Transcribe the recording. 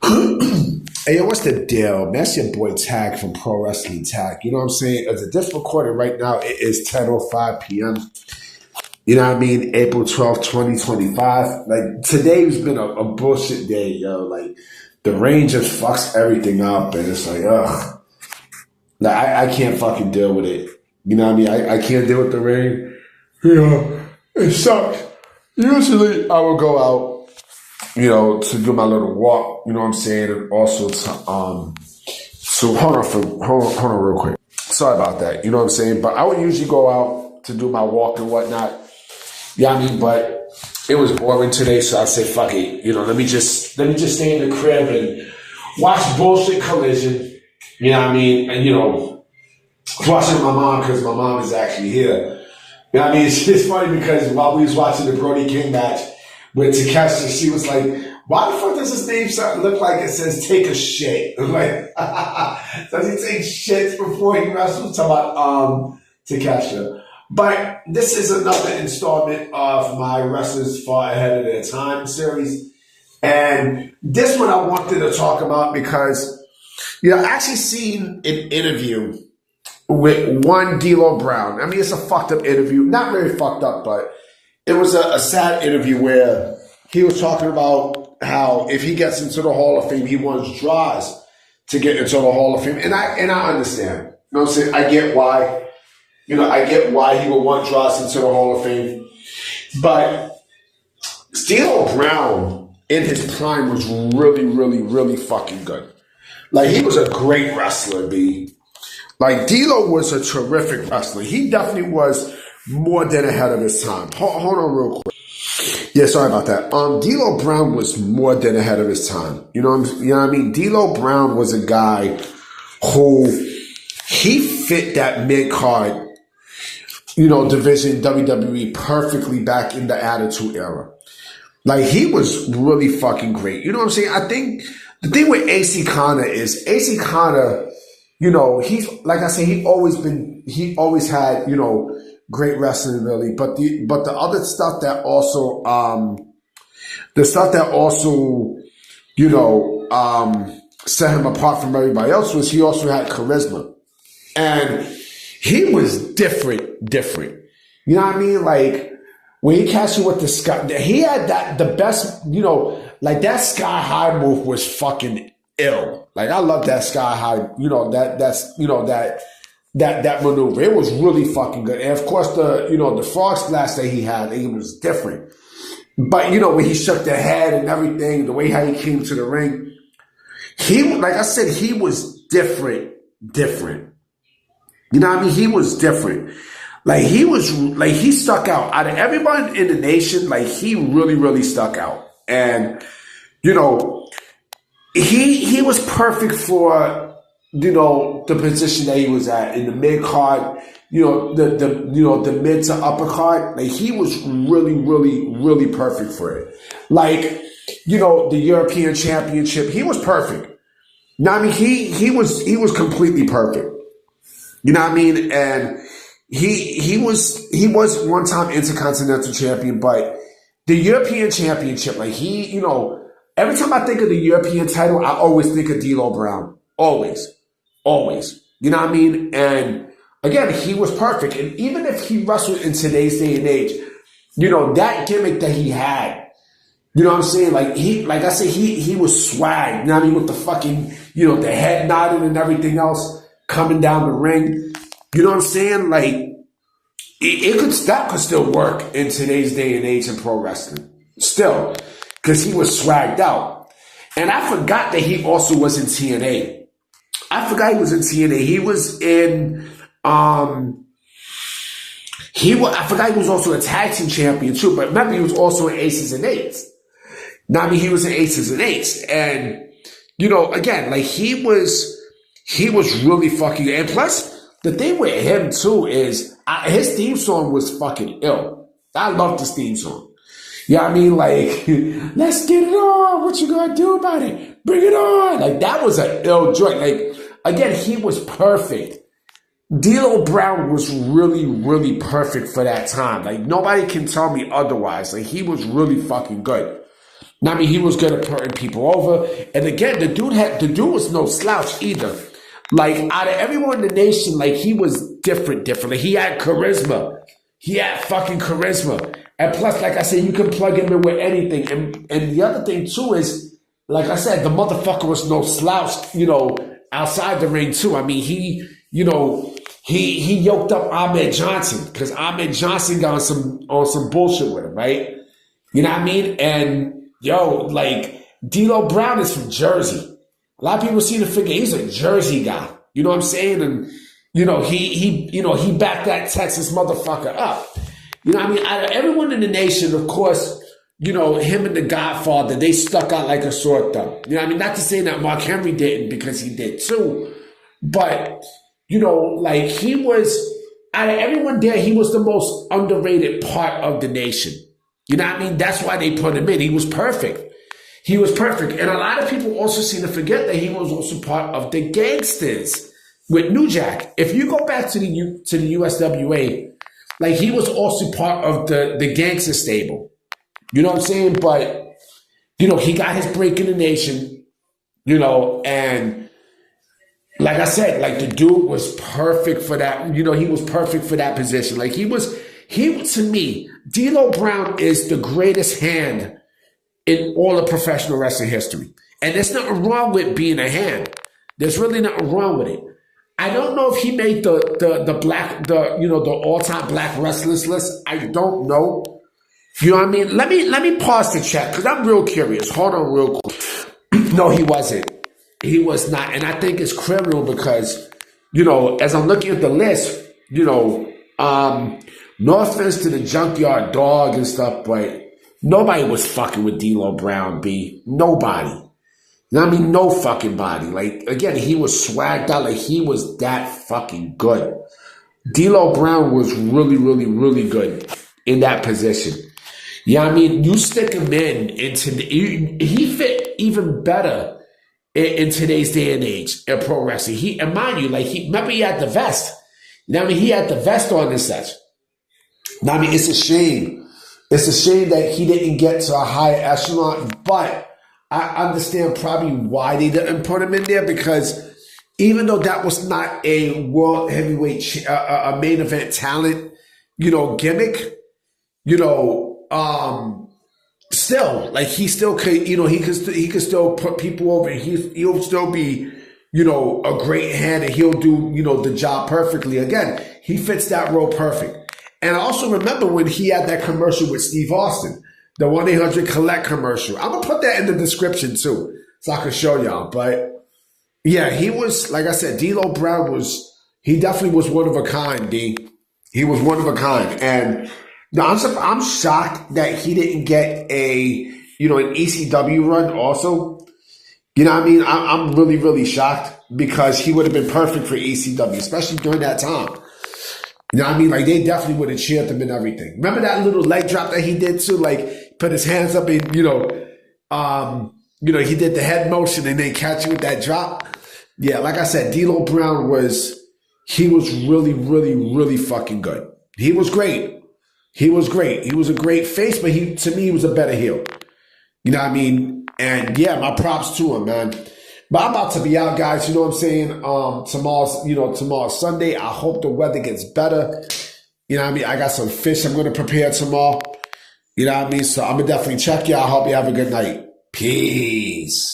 Hey, yo, what's the deal? That's your boy Tag from Pro Wrestling Tag. You know what I'm saying? As of this recording right now, it is 10:05 p.m. You know what I mean? April 12th, 2025. Like, today's been a bullshit day, yo. Like, the rain just fucks everything up, and it's like, ugh. Like, I can't fucking deal with it. You know what I mean? I can't deal with the rain. You know, it sucks. Usually, I will go out, to do my little walk, you know what I'm saying, and also so hold on real quick. Sorry about that, you know what I'm saying? But I would usually go out to do my walk and whatnot. Yeah, I mean, but it was boring today, so I said, fuck it. Let me just stay in the crib and watch bullshit Collision. You know what I mean? And watching my mom because my mom is actually here. You know what I mean? It's funny because while we was watching the Brody King match with Takeshita, she was like, why the fuck does his name look like it says take a shit? I'm like, does he take shits before he wrestles? Talking about Takeshita. But this is another installment of my Wrestlers Far Ahead of Their Time series. And this one I wanted to talk about because, I actually seen an interview with one D'Lo Brown. I mean, it's a fucked up interview. Not very fucked up, but it was a sad interview where he was talking about how if he gets into the Hall of Fame, he wants Droz to get into the Hall of Fame. And I understand. You know what I'm saying? I get why. I get why he would want Droz into the Hall of Fame. But D'Lo Brown in his prime was really, really, really fucking good. Like, he was a great wrestler, B. Like, D'Lo was a terrific wrestler. He definitely was more than ahead of his time. Hold on real quick. Yeah, sorry about that. D'Lo Brown was more than ahead of his time. You know what I mean? D'Lo Brown was a guy who, he fit that mid-card, division WWE perfectly back in the Attitude Era. Like, he was really fucking great. You know what I'm saying? I think the thing with AC Connor is AC Connor, he's, like I said, he always had, great wrestling ability. But the other stuff that also, set him apart from everybody else was he also had charisma. And he was different. You know what I mean? Like, when he catch you with the sky, he had the best, like that sky high move was fucking ill. Like, I love that sky high, that maneuver. It was really fucking good. And of course the frog splash that he had, it was different. But when he shook the head and everything, the way how he came to the ring, like I said, he was different. You know what I mean? He was different. Like, he stuck out. Out of everybody in the nation, like, he really, really stuck out. And, he was perfect for, the position that he was at in the mid card, the mid to upper card. Like, he was really, really, really perfect for it. Like, the European Championship, he was perfect. You know what I mean? He was completely perfect. You know what I mean? And he was one time Intercontinental Champion, but the European Championship, like, every time I think of the European title, I always think of D'Lo Brown. Always. You know what I mean? And again, he was perfect. And even if he wrestled in today's day and age, that gimmick that he had, you know what I'm saying? Like I said, he was swag. You know what I mean? With the fucking, the head nodding and everything else coming down the ring. You know what I'm saying? Like, that could still work in today's day and age in pro wrestling. Still. Because he was swagged out. And I forgot that he also was in TNA. I forgot he was in TNA. He was in, I forgot he was also a tag team champion too, but remember he was also in Aces and Eights. Now, I mean, he was in Aces and Eights. And, again, like, he was really fucking, and plus, the thing with him too is his theme song was fucking ill. I loved his theme song. You know what I mean? Like, let's get it on. What you gonna do about it? Bring it on. Like, that was an ill joint. Like, again, he was perfect. D'Lo Brown was really, really perfect for that time. Like, nobody can tell me otherwise. Like, he was really fucking good. I mean, he was good at putting people over. And again, the dude was no slouch either. Like, out of everyone in the nation, like, he was different. Like, he had charisma. He had fucking charisma. And plus, like I said, you can plug him in with anything. And the other thing, too, is, like I said, the motherfucker was no slouch, outside the ring, too. I mean, he yoked up Ahmed Johnson because Ahmed Johnson got on some bullshit with him, right? You know what I mean? And, like, D'Lo Brown is from Jersey. A lot of people seem to figure he's a Jersey guy. You know what I'm saying? And, he backed that Texas motherfucker up. You know what I mean? Out of everyone in the nation, of course, him and the Godfather, they stuck out like a sore thumb. You know what I mean? Not to say that Mark Henry didn't, because he did too. But, like, he was, out of everyone there, he was the most underrated part of the nation. You know what I mean? That's why they put him in. He was perfect. He was perfect. And a lot of people also seem to forget that he was also part of the Gangsters with New Jack. If you go back to the USWA, like, he was also part of the Gangster stable. You know what I'm saying? But, he got his break in the nation, and like I said, like, the dude was perfect for that. He was perfect for that position. Like, to me, D'Lo Brown is the greatest hand in all of professional wrestling history. And there's nothing wrong with being a hand. There's really nothing wrong with it. I don't know if he made the all-time black wrestlers list. I don't know. You know what I mean? Let me pause to check, because I'm real curious. Hold on real quick. No, he wasn't. He was not. And I think it's criminal because, as I'm looking at the list, no offense to the Junkyard Dog and stuff, but nobody was fucking with D'Lo Brown, B. Nobody. You know what I mean? No fucking body. Like, again, he was swagged out. Like, he was that fucking good. D'Lo Brown was really, really, really good in that position. You know what I mean? You stick him he fit even better in today's day and age in pro wrestling. And mind you, remember he had the vest. You know what I mean? He had the vest on and such. Now, I mean, it's a shame. It's a shame that he didn't get to a higher echelon, but I understand probably why they didn't put him in there, because even though that was not a world heavyweight, a main event talent, gimmick, still, like, he still could, he could still put people over. He'll still be, a great hand, and he'll do, the job perfectly. Again, he fits that role perfect. And I also remember when he had that commercial with Steve Austin, the 1-800-COLLECT commercial. I'm going to put that in the description too, so I can show y'all. But yeah, he was, like I said, D'Lo Brown he definitely was one of a kind, D. He was one of a kind. And I'm shocked that he didn't get an ECW run also. You know what I mean? I'm really, really shocked, because he would have been perfect for ECW, especially during that time. You know what I mean? Like, they definitely would have cheered him and everything. Remember that little leg drop that he did too? Like, put his hands up and, he did the head motion and then catch you with that drop. Yeah, like I said, D'Lo Brown was really, really, really fucking good. He was great. He was great. He was a great face, but to me, he was a better heel. You know what I mean? And yeah, my props to him, man. But I'm about to be out, guys. You know what I'm saying? Tomorrow's Sunday. I hope the weather gets better. You know what I mean? I got some fish I'm going to prepare tomorrow. You know what I mean? So I'm going to definitely check y'all. I hope you have a good night. Peace.